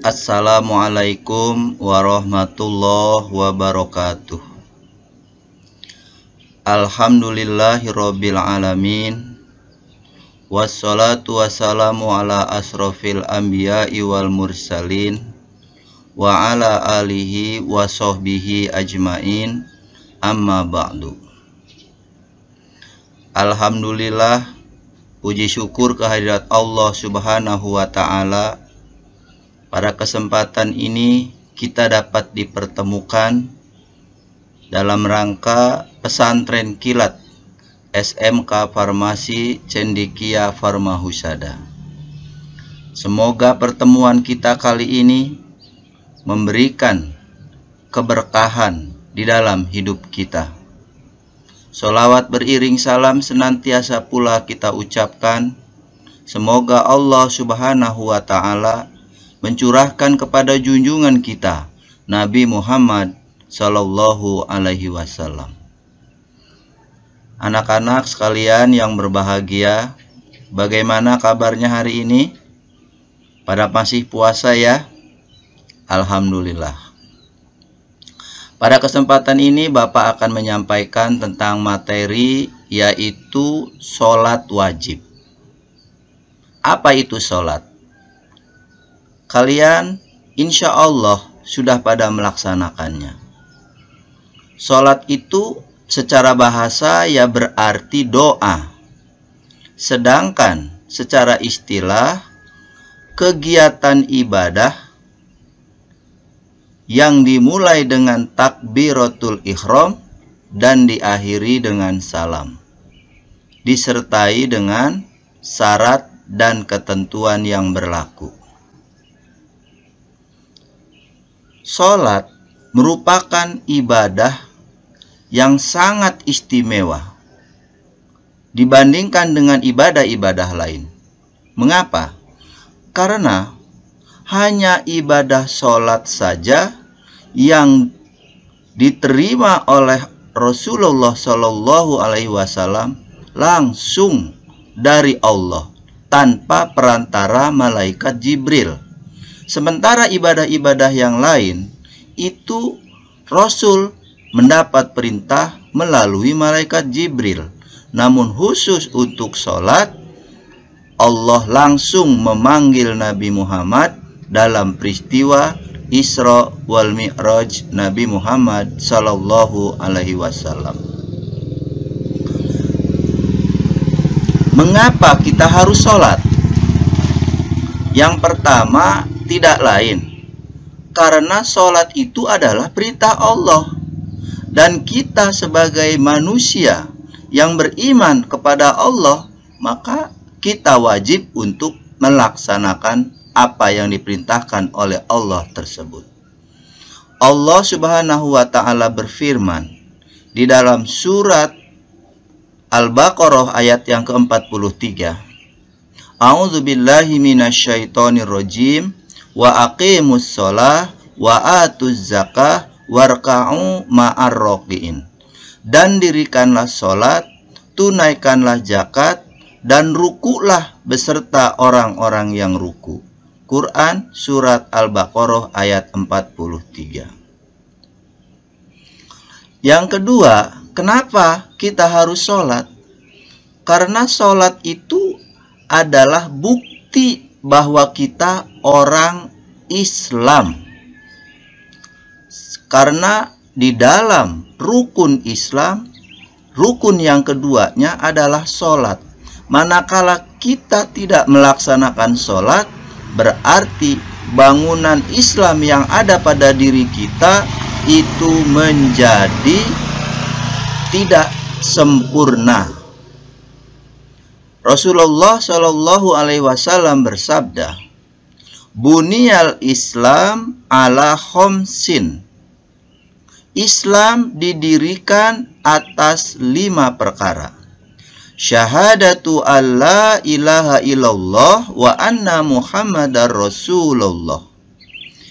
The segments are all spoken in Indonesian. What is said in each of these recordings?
Assalamualaikum warahmatullahi wabarakatuh. Alhamdulillahirabbil alamin. Wassalatu wassalamu ala asrofil anbiya'i wal mursalin wa ala alihi wa sahbihi ajmain. Amma ba'du. Alhamdulillah, puji syukur kehadirat Allah Subhanahu wa ta'ala. Pada kesempatan ini kita dapat dipertemukan dalam rangka pesantren kilat SMK Farmasi Cendekia Farmahusada. Semoga pertemuan kita kali ini memberikan keberkahan di dalam hidup kita. Sholawat beriring salam senantiasa pula kita ucapkan. Semoga Allah Subhanahu wa ta'ala mencurahkan kepada junjungan kita Nabi Muhammad Sallallahu Alaihi Wasallam. Anak-anak sekalian yang berbahagia, bagaimana kabarnya hari ini? Pada masih puasa ya? Alhamdulillah. Pada kesempatan ini Bapak akan menyampaikan tentang materi yaitu sholat wajib. Apa itu sholat? Kalian insya Allah sudah pada melaksanakannya. Sholat itu secara bahasa ya berarti doa. Sedangkan secara istilah kegiatan ibadah yang dimulai dengan takbiratul ihram dan diakhiri dengan salam, disertai dengan syarat dan ketentuan yang berlaku. Sholat merupakan ibadah yang sangat istimewa dibandingkan dengan ibadah-ibadah lain. Mengapa? Karena hanya ibadah sholat saja yang diterima oleh Rasulullah Shallallahu Alaihi Wasallam langsung dari Allah tanpa perantara malaikat Jibril. Sementara ibadah-ibadah yang lain itu Rasul mendapat perintah melalui malaikat Jibril. Namun khusus untuk sholat, Allah langsung memanggil Nabi Muhammad dalam peristiwa Isra wal Mi'raj Nabi Muhammad Sallallahu Alaihi Wasallam. Mengapa kita harus sholat? Yang pertama, tidak lain karena sholat itu adalah perintah Allah, dan kita sebagai manusia yang beriman kepada Allah, maka kita wajib untuk melaksanakan apa yang diperintahkan oleh Allah tersebut. Allah Subhanahu wa ta'ala berfirman di dalam surat Al-Baqarah ayat yang ke-43. A'udzubillahi minasyaitonirrajim. Wa aqimus sholah wa atuz zakah warka'u ma'ar roki'in. Dan dirikanlah sholat, tunaikanlah zakat, dan rukulah beserta orang-orang yang ruku. Quran surat Al-Baqarah ayat 43. Yang kedua, kenapa kita harus sholat? Karena sholat itu adalah bukti bahwa kita orang Islam. Karena di dalam rukun Islam, rukun yang keduanya adalah sholat. Manakala kita tidak melaksanakan sholat, berarti bangunan Islam yang ada pada diri kita itu menjadi tidak sempurna. Rasulullah Shallallahu Alaihi Wasallam bersabda, Buniyal Islam ala khomsin. Islam didirikan atas 5 perkara. Syahadatu alla ilaha illallah wa anna muhammadar rasulullah.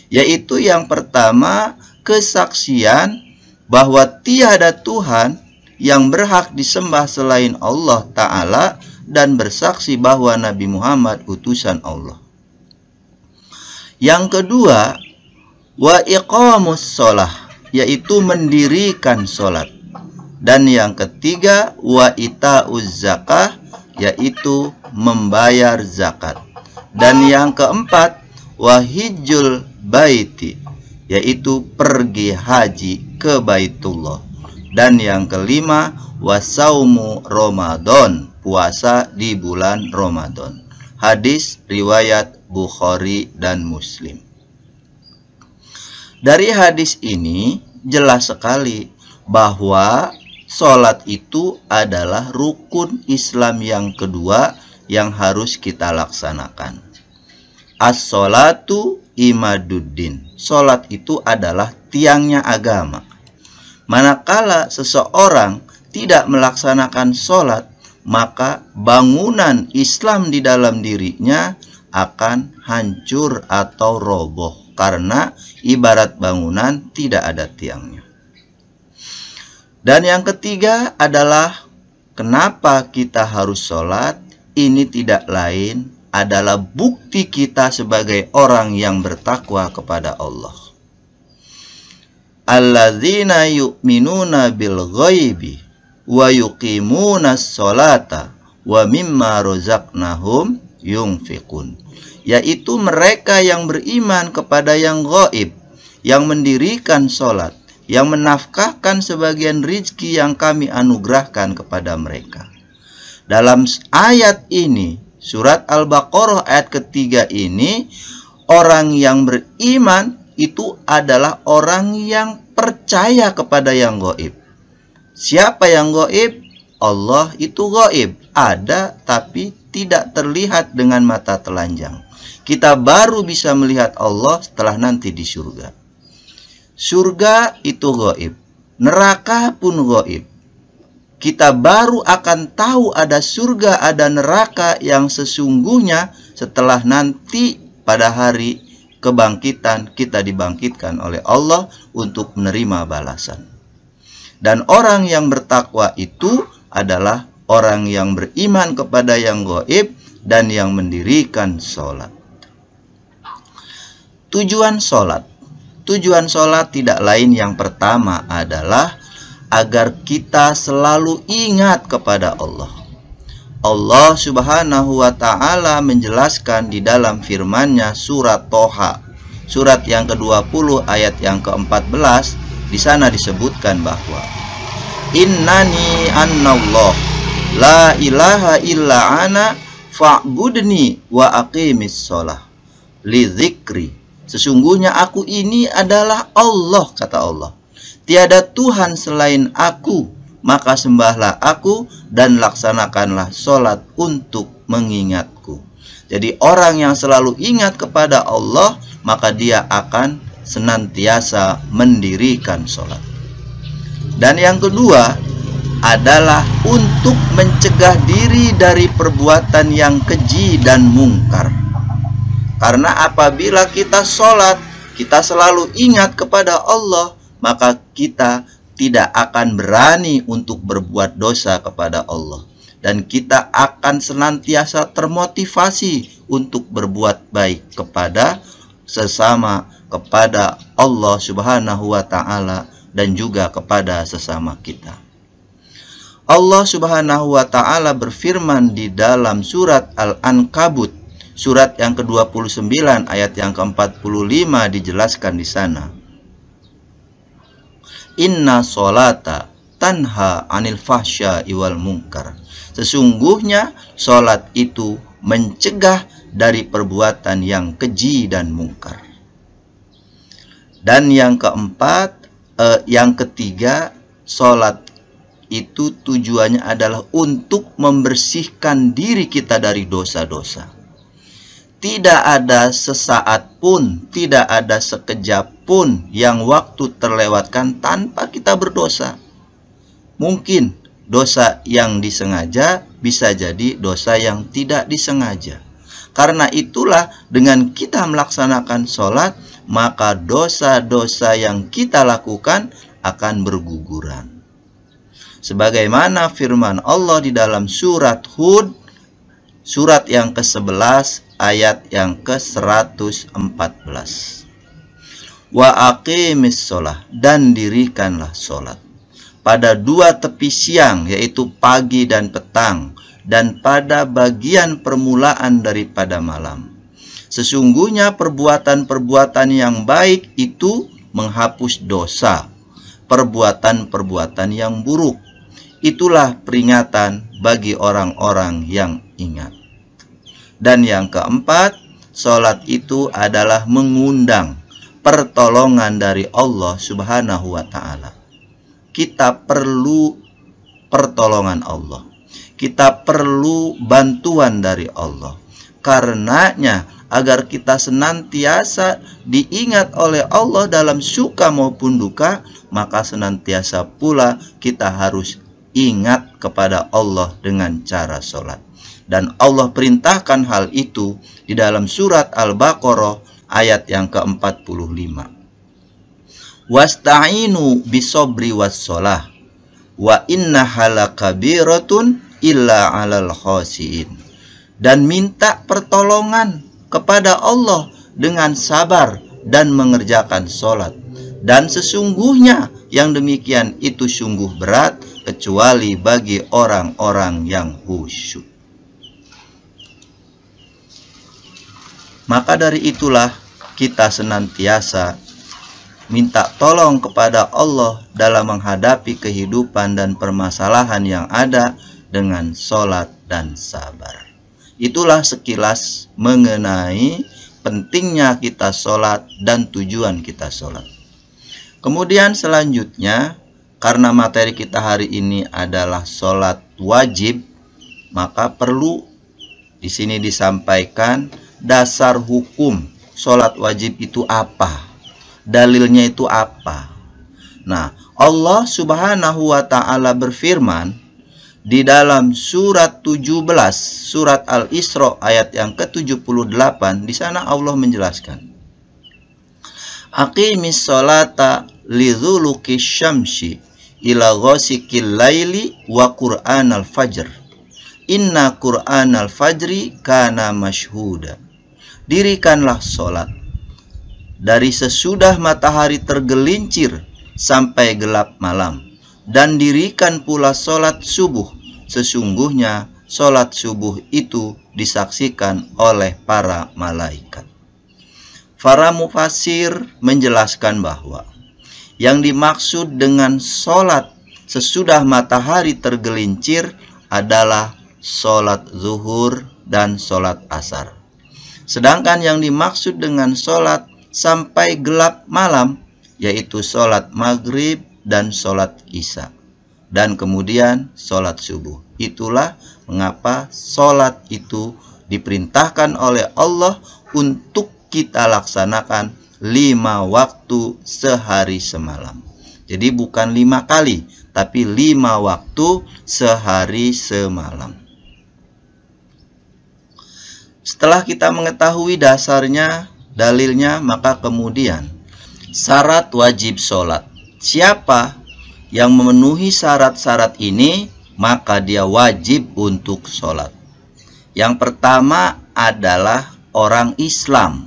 Yaitu yang pertama, kesaksian bahwa tiada Tuhan yang berhak disembah selain Allah Ta'ala, dan bersaksi bahwa Nabi Muhammad utusan Allah. Yang kedua, wa iqamus sholah, yaitu mendirikan sholat. Dan yang ketiga, wa ita'uz zakah, yaitu membayar zakat. Dan yang keempat, wa hijjul baiti, yaitu pergi haji ke Baitullah. Dan yang kelima, wa saumu Ramadan, puasa di bulan Ramadan. Hadis riwayat Bukhari dan Muslim. Dari hadis ini jelas sekali bahwa sholat itu adalah rukun Islam yang kedua yang harus kita laksanakan. As-sholatu imaduddin. Sholat itu adalah tiangnya agama. Manakala seseorang tidak melaksanakan sholat, maka bangunan Islam di dalam dirinya akan hancur atau roboh, karena ibarat bangunan tidak ada tiangnya. Dan yang ketiga adalah kenapa kita harus sholat. Ini tidak lain adalah bukti kita sebagai orang yang bertakwa kepada Allah. Alladzina yu'minuna bil ghaibi wa yuqimuna sholata wa mimma razaqnahum yunfiqun. Yaitu mereka yang beriman kepada yang gaib, yang mendirikan sholat, yang menafkahkan sebagian rizki yang kami anugerahkan kepada mereka. Dalam ayat ini, surat Al-Baqarah ayat ketiga ini, orang yang beriman itu adalah orang yang percaya kepada yang gaib. Siapa yang gaib? Allah itu gaib, ada tapi tidak terlihat dengan mata telanjang. Kita baru bisa melihat Allah setelah nanti di surga. Surga itu gaib, neraka pun gaib. Kita baru akan tahu ada surga, ada neraka yang sesungguhnya setelah nanti pada hari kebangkitan kita dibangkitkan oleh Allah untuk menerima balasan. Dan orang yang bertakwa itu adalah orang yang beriman kepada yang gaib dan yang mendirikan sholat. Tujuan sholat. Tujuan sholat tidak lain yang pertama adalah agar kita selalu ingat kepada Allah. Allah Subhanahu wa ta'ala menjelaskan di dalam firman-Nya surat Toha, surat yang ke-20 ayat yang ke-14, di sana disebutkan bahwa Innani annallah la ilaha illa ana fa'budni wa aqimis sholah li dzikri. Sesungguhnya aku ini adalah Allah, kata Allah. Tiada Tuhan selain aku, maka sembahlah aku dan laksanakanlah sholat untuk mengingatku. Jadi orang yang selalu ingat kepada Allah, maka dia akan senantiasa mendirikan sholat. Dan yang kedua adalah untuk mencegah diri dari perbuatan yang keji dan mungkar. Karena apabila kita sholat, kita selalu ingat kepada Allah, maka kita tidak akan berani untuk berbuat dosa kepada Allah. Dan kita akan senantiasa termotivasi untuk berbuat baik kepada sesama, kepada Allah Subhanahu wa ta'ala, dan juga kepada sesama kita. Allah Subhanahu wa ta'ala berfirman di dalam surat Al-Ankabut, surat yang ke-29 ayat yang ke-45, dijelaskan di sana. Inna sholata tanha anil fahsya'i wal munkar. Sesungguhnya sholat itu mencegah dari perbuatan yang keji dan mungkar. Dan yang keempat, yang ketiga, sholat itu tujuannya adalah untuk membersihkan diri kita dari dosa-dosa. Tidak ada sesaat pun, tidak ada sekejap pun yang waktu terlewatkan tanpa kita berdosa. Mungkin dosa yang disengaja, bisa jadi dosa yang tidak disengaja. Karena itulah dengan kita melaksanakan sholat, maka dosa-dosa yang kita lakukan akan berguguran. Sebagaimana firman Allah di dalam surat Hud, surat yang ke-11 ayat yang ke-114. Wa aqimis sholah, dan dirikanlah sholat pada dua tepi siang, yaitu pagi dan petang, dan pada bagian permulaan daripada malam. Sesungguhnya perbuatan-perbuatan yang baik itu menghapus dosa, perbuatan-perbuatan yang buruk itulah peringatan bagi orang-orang yang ingat. Dan yang keempat, sholat itu adalah mengundang pertolongan dari Allah Subhanahu wa ta'ala. Kita perlu pertolongan Allah. Kita perlu bantuan dari Allah. Karenanya, agar kita senantiasa diingat oleh Allah dalam suka maupun duka, maka senantiasa pula kita harus ingat kepada Allah dengan cara sholat. Dan Allah perintahkan hal itu di dalam surat Al-Baqarah ayat yang ke-45. Wasta'inu bisobri wassolah wa innaha lakabiratun illa 'alal khashiin. Dan minta pertolongan kepada Allah dengan sabar dan mengerjakan sholat. Dan sesungguhnya yang demikian itu sungguh berat kecuali bagi orang-orang yang khusyuk. Maka dari itulah kita senantiasa minta tolong kepada Allah dalam menghadapi kehidupan dan permasalahan yang ada dengan sholat dan sabar. Itulah sekilas mengenai pentingnya kita sholat dan tujuan kita sholat. Kemudian selanjutnya, karena materi kita hari ini adalah sholat wajib, maka perlu di sini disampaikan dasar hukum sholat wajib itu apa, dalilnya itu apa. Nah, Allah Subhanahu wa ta'ala berfirman di dalam surat 17, surat Al-Isra ayat yang ke-78, di sana Allah menjelaskan, Aqimis sholata lidhuluki syamsi ila ghasikil laili wa qur'anal fajr. Inna qur'anal fajri kana masyhuda. Dirikanlah sholat dari sesudah matahari tergelincir sampai gelap malam, dan dirikan pula sholat subuh. Sesungguhnya sholat subuh itu disaksikan oleh para malaikat. Para mufassir menjelaskan bahwa yang dimaksud dengan sholat sesudah matahari tergelincir adalah sholat zuhur dan sholat asar. Sedangkan yang dimaksud dengan sholat sampai gelap malam yaitu sholat maghrib dan sholat isya, dan kemudian sholat subuh. Itulah mengapa sholat itu diperintahkan oleh Allah untuk kita laksanakan 5 waktu sehari semalam. Jadi bukan 5 kali, tapi 5 waktu sehari semalam. Setelah kita mengetahui dasarnya, dalilnya, maka kemudian syarat wajib sholat. Siapa yang memenuhi syarat-syarat ini, maka dia wajib untuk sholat. Yang pertama adalah orang Islam.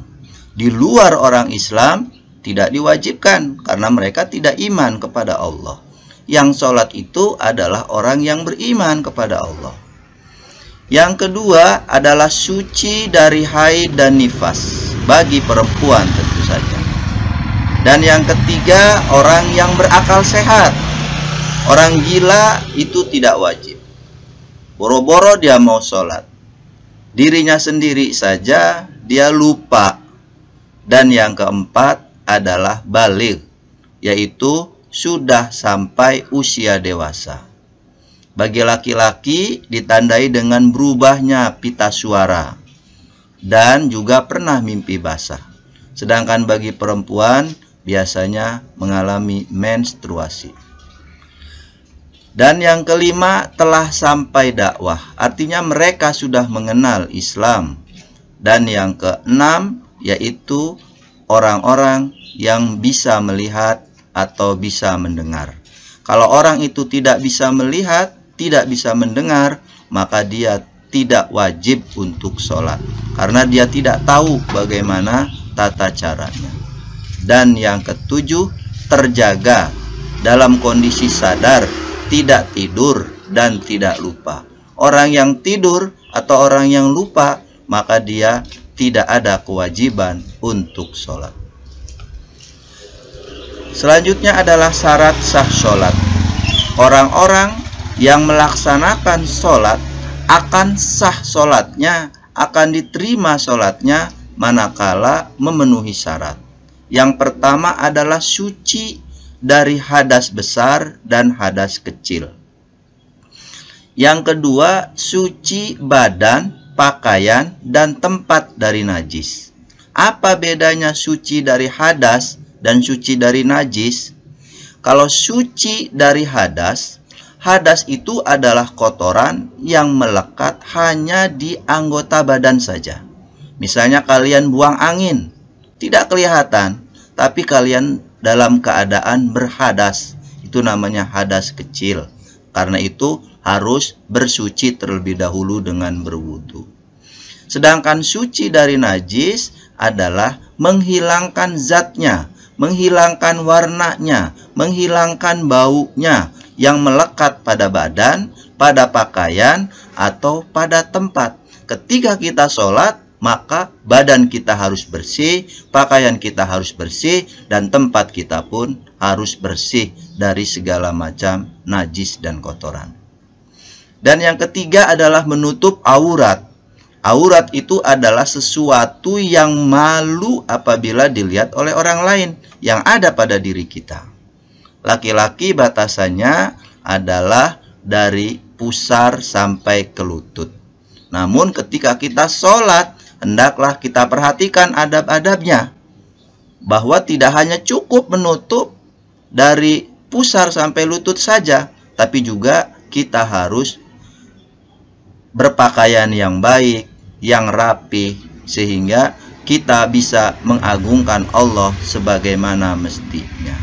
Di luar orang Islam tidak diwajibkan karena mereka tidak iman kepada Allah. Yang sholat itu adalah orang yang beriman kepada Allah. Yang kedua adalah suci dari haid dan nifas bagi perempuan tentu saja. Dan yang ketiga orang yang berakal sehat. Orang gila itu tidak wajib. Boro-boro dia mau sholat, dirinya sendiri saja dia lupa. Dan yang keempat adalah baligh, yaitu sudah sampai usia dewasa. Bagi laki-laki ditandai dengan berubahnya pita suara dan juga pernah mimpi basah. Sedangkan bagi perempuan biasanya mengalami menstruasi. Dan yang kelima telah sampai dakwah, artinya mereka sudah mengenal Islam. Dan yang keenam yaitu orang-orang yang bisa melihat atau bisa mendengar. Kalau orang itu tidak bisa melihat, tidak bisa mendengar, maka dia tidak wajib untuk sholat, karena dia tidak tahu bagaimana tata caranya. Dan yang ketujuh, terjaga dalam kondisi sadar, tidak tidur dan tidak lupa. Orang yang tidur atau orang yang lupa, maka dia tidak ada kewajiban untuk sholat. Selanjutnya adalah syarat sah sholat. Orang-orang yang melaksanakan sholat akan sah sholatnya, akan diterima sholatnya manakala memenuhi syarat. Yang pertama adalah suci dari hadas besar dan hadas kecil. Yang kedua, suci badan, pakaian, dan tempat dari najis. Apa bedanya suci dari hadas dan suci dari najis? Kalau suci dari hadas, hadas itu adalah kotoran yang melekat hanya di anggota badan saja. Misalnya kalian buang angin, tidak kelihatan, tapi kalian dalam keadaan berhadas. Itu namanya hadas kecil. Karena itu harus bersuci terlebih dahulu dengan berwudu. Sedangkan suci dari najis adalah menghilangkan zatnya, menghilangkan warnanya, menghilangkan baunya yang melekat pada badan, pada pakaian, atau pada tempat. Ketika kita sholat, maka badan kita harus bersih, pakaian kita harus bersih, dan tempat kita pun harus bersih dari segala macam najis dan kotoran. Dan yang ketiga adalah menutup aurat. Aurat itu adalah sesuatu yang malu apabila dilihat oleh orang lain yang ada pada diri kita. Laki-laki batasannya adalah dari pusar sampai ke lutut. Namun ketika kita sholat, hendaklah kita perhatikan adab-adabnya. Bahwa tidak hanya cukup menutup dari pusar sampai lutut saja, tapi juga kita harus berpakaian yang baik, yang rapi, sehingga kita bisa mengagungkan Allah sebagaimana mestinya.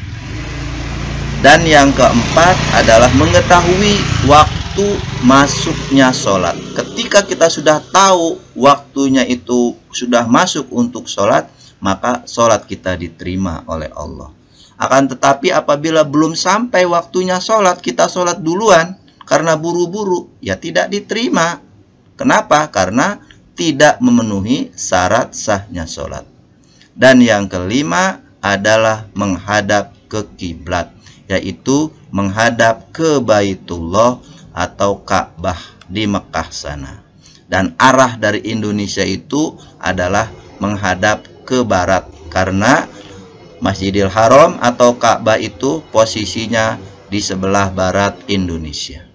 Dan yang keempat adalah mengetahui waktu masuknya sholat. Ketika kita sudah tahu waktunya itu sudah masuk untuk sholat, maka sholat kita diterima oleh Allah. Akan tetapi apabila belum sampai waktunya sholat, kita sholat duluan karena buru-buru, ya tidak diterima. Kenapa? Karena tidak memenuhi syarat sahnya sholat. Dan yang kelima adalah menghadap ke kiblat, yaitu menghadap ke Baitullah atau Ka'bah di Mekah sana. Dan arah dari Indonesia itu adalah menghadap ke barat, karena Masjidil Haram atau Ka'bah itu posisinya di sebelah barat Indonesia.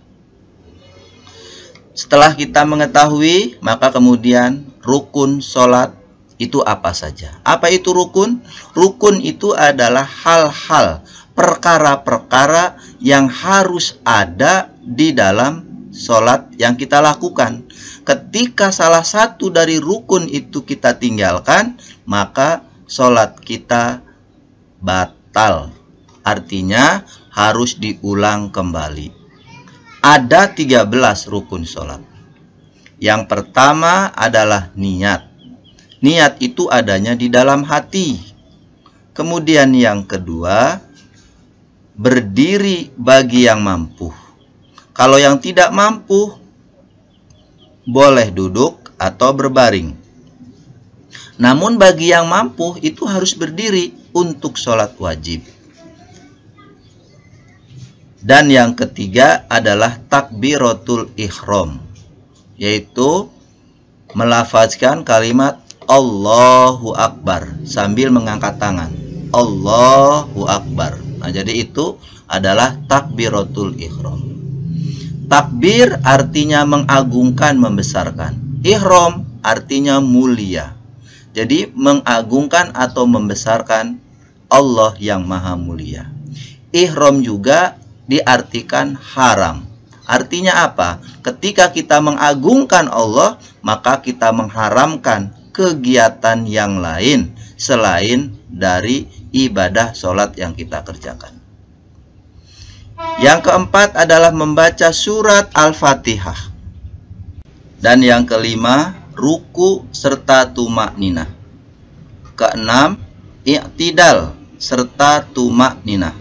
Setelah kita mengetahui, maka kemudian rukun sholat itu apa saja? Apa itu rukun? Rukun itu adalah hal-hal, perkara-perkara yang harus ada di dalam sholat yang kita lakukan. Ketika salah satu dari rukun itu kita tinggalkan, maka sholat kita batal. Artinya harus diulang kembali. Ada 13 rukun sholat. Yang pertama adalah niat. Niat itu adanya di dalam hati. Kemudian yang kedua, berdiri bagi yang mampu. Kalau yang tidak mampu, boleh duduk atau berbaring. Namun bagi yang mampu itu harus berdiri untuk sholat wajib. Dan yang ketiga adalah takbiratul ihram, yaitu melafazkan kalimat Allahu Akbar sambil mengangkat tangan. Allahu Akbar. Nah, jadi itu adalah takbiratul ihram. Takbir artinya mengagungkan, membesarkan. Ihram artinya mulia. Jadi mengagungkan atau membesarkan Allah yang maha mulia. Ihram juga diartikan haram. Artinya apa? Ketika kita mengagungkan Allah, maka kita mengharamkan kegiatan yang lain selain dari ibadah sholat yang kita kerjakan. Yang keempat adalah membaca surat Al-Fatihah. Dan yang kelima, ruku serta tumakninah. Keenam, i'tidal serta tumakninah.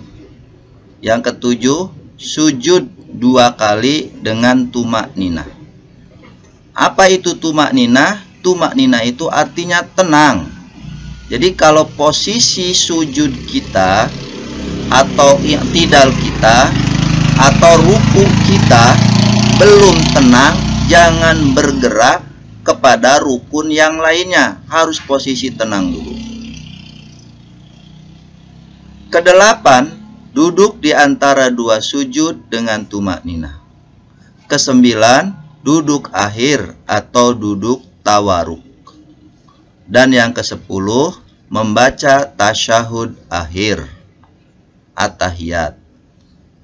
Yang ketujuh, sujud 2 kali dengan tumakninah. Apa itu tumakninah? Tumakninah itu artinya tenang. Jadi kalau posisi sujud kita atau i'tidal kita atau ruku kita belum tenang, jangan bergerak kepada rukun yang lainnya. Harus posisi tenang dulu. Kedelapan, duduk di antara 2 sujud dengan tumakninah. Kesembilan, duduk akhir atau duduk tawaruk. Dan yang ke-10, membaca tasyahud akhir, at-tahiyat.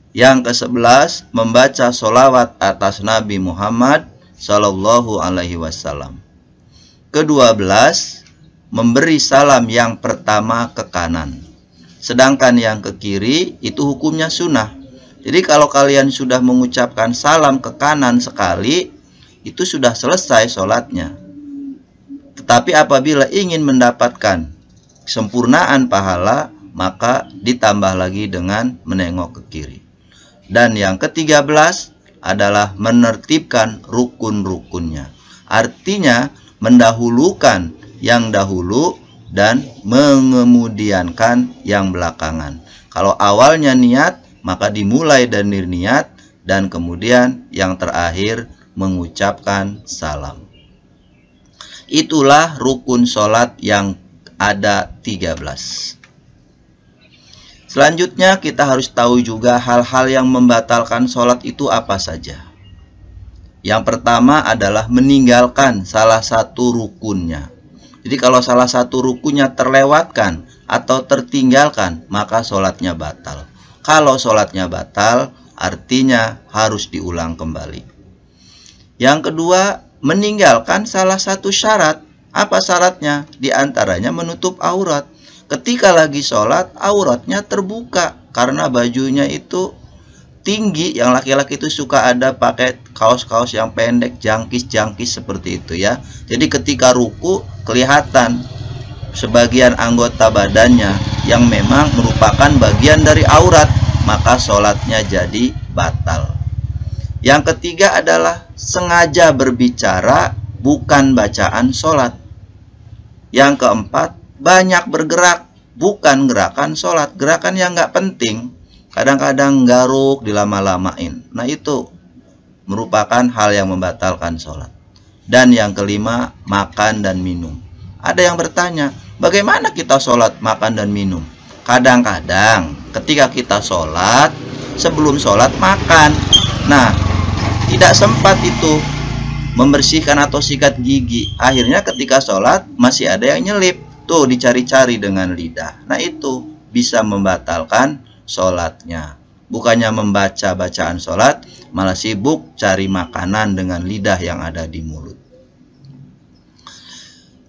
Yang ke-11, membaca sholawat atas Nabi Muhammad Sallallahu Alaihi Wasallam. Ke-12, memberi salam yang pertama ke kanan. Sedangkan yang ke kiri itu hukumnya sunnah. Jadi kalau kalian sudah mengucapkan salam ke kanan sekali, itu sudah selesai sholatnya. Tetapi apabila ingin mendapatkan kesempurnaan pahala, maka ditambah lagi dengan menengok ke kiri. Dan yang ke-13 adalah menertibkan rukun-rukunnya. Artinya mendahulukan yang dahulu dan mengemudiankan yang belakangan. Kalau awalnya niat, maka dimulai dari niat, dan kemudian yang terakhir mengucapkan salam. Itulah rukun sholat yang ada 13. Selanjutnya kita harus tahu juga hal-hal yang membatalkan sholat itu apa saja. Yang pertama adalah meninggalkan salah satu rukunnya. Jadi kalau salah satu rukunnya terlewatkan atau tertinggalkan, maka sholatnya batal. Kalau sholatnya batal, artinya harus diulang kembali. Yang kedua, meninggalkan salah satu syarat. Apa syaratnya? Di antaranya menutup aurat. Ketika lagi sholat, auratnya terbuka karena bajunya itu tinggi. Yang laki-laki itu suka ada pakai kaos-kaos yang pendek, jangkis-jangkis seperti itu ya. Jadi ketika ruku kelihatan sebagian anggota badannya yang memang merupakan bagian dari aurat, maka sholatnya jadi batal. Yang ketiga adalah sengaja berbicara, bukan bacaan sholat. Yang keempat, banyak bergerak, bukan gerakan sholat, gerakan yang nggak penting. Kadang-kadang garuk dilama-lamain. Nah itu merupakan hal yang membatalkan sholat. Dan yang kelima, makan dan minum. Ada yang bertanya, bagaimana kita sholat, makan dan minum? Kadang-kadang ketika kita sholat, sebelum sholat makan. Nah, tidak sempat itu membersihkan atau sikat gigi. Akhirnya ketika sholat masih ada yang nyelip. Tuh dicari-cari dengan lidah. Nah itu bisa membatalkan sholatnya. Bukannya membaca bacaan sholat, malah sibuk cari makanan dengan lidah yang ada di mulut.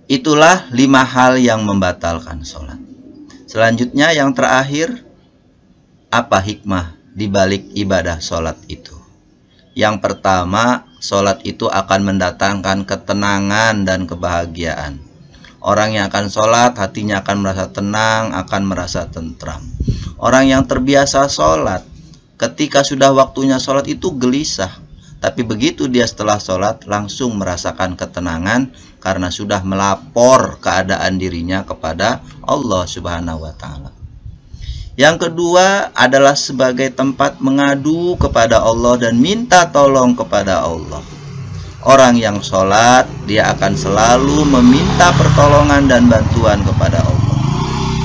Itulah 5 hal yang membatalkan sholat. Selanjutnya yang terakhir, apa hikmah di balik ibadah sholat itu? Yang pertama, sholat itu akan mendatangkan ketenangan dan kebahagiaan. Orang yang akan sholat, hatinya akan merasa tenang, akan merasa tentram. Orang yang terbiasa sholat, ketika sudah waktunya sholat itu gelisah. Tapi begitu dia setelah sholat, langsung merasakan ketenangan karena sudah melapor keadaan dirinya kepada Allah Subhanahu wa Ta'ala. Yang kedua adalah sebagai tempat mengadu kepada Allah dan minta tolong kepada Allah. Orang yang sholat, dia akan selalu meminta pertolongan dan bantuan kepada Allah.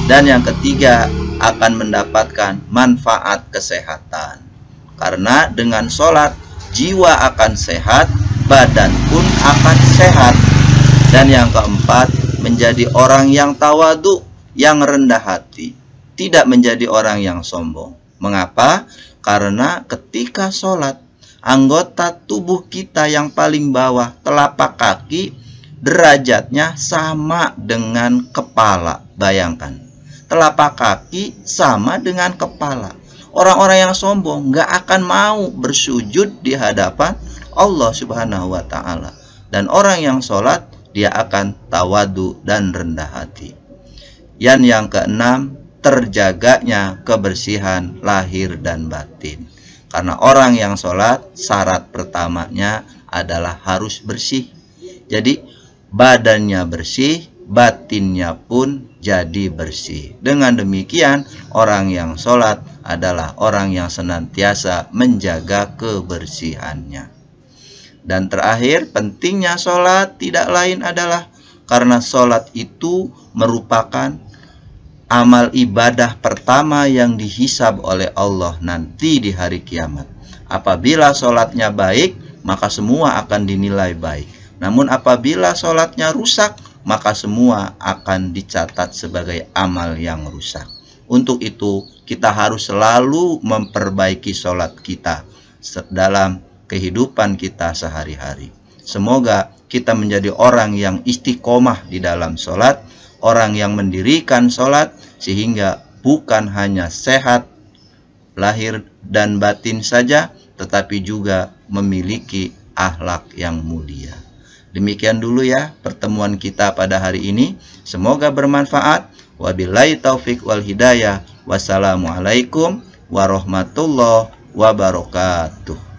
Dan yang ketiga, akan mendapatkan manfaat kesehatan. Karena dengan sholat, jiwa akan sehat, badan pun akan sehat. Dan yang keempat, menjadi orang yang tawadu, yang rendah hati. Tidak menjadi orang yang sombong. Mengapa? Karena ketika sholat, anggota tubuh kita yang paling bawah, telapak kaki, derajatnya sama dengan kepala. Bayangkan, telapak kaki sama dengan kepala. Orang-orang yang sombong gak akan mau bersujud di hadapan Allah Subhanahu wa Ta'ala. Dan orang yang sholat, dia akan tawadu dan rendah hati. Yang keenam, terjaganya kebersihan lahir dan batin. Karena orang yang sholat, syarat pertamanya adalah harus bersih. Jadi badannya bersih, batinnya pun jadi bersih. Dengan demikian, orang yang sholat adalah orang yang senantiasa menjaga kebersihannya. Dan terakhir, pentingnya sholat tidak lain adalah karena sholat itu merupakan amal ibadah pertama yang dihisab oleh Allah nanti di hari kiamat. Apabila sholatnya baik, maka semua akan dinilai baik. Namun apabila sholatnya rusak, maka semua akan dicatat sebagai amal yang rusak. Untuk itu, kita harus selalu memperbaiki sholat kita dalam kehidupan kita sehari-hari. Semoga kita menjadi orang yang istiqomah di dalam sholat, orang yang mendirikan sholat, sehingga bukan hanya sehat lahir dan batin saja, tetapi juga memiliki akhlak yang mulia. Demikian dulu ya pertemuan kita pada hari ini. Semoga bermanfaat. Wabillahi taufik wal hidayah. Wassalamualaikum warahmatullahi wabarakatuh.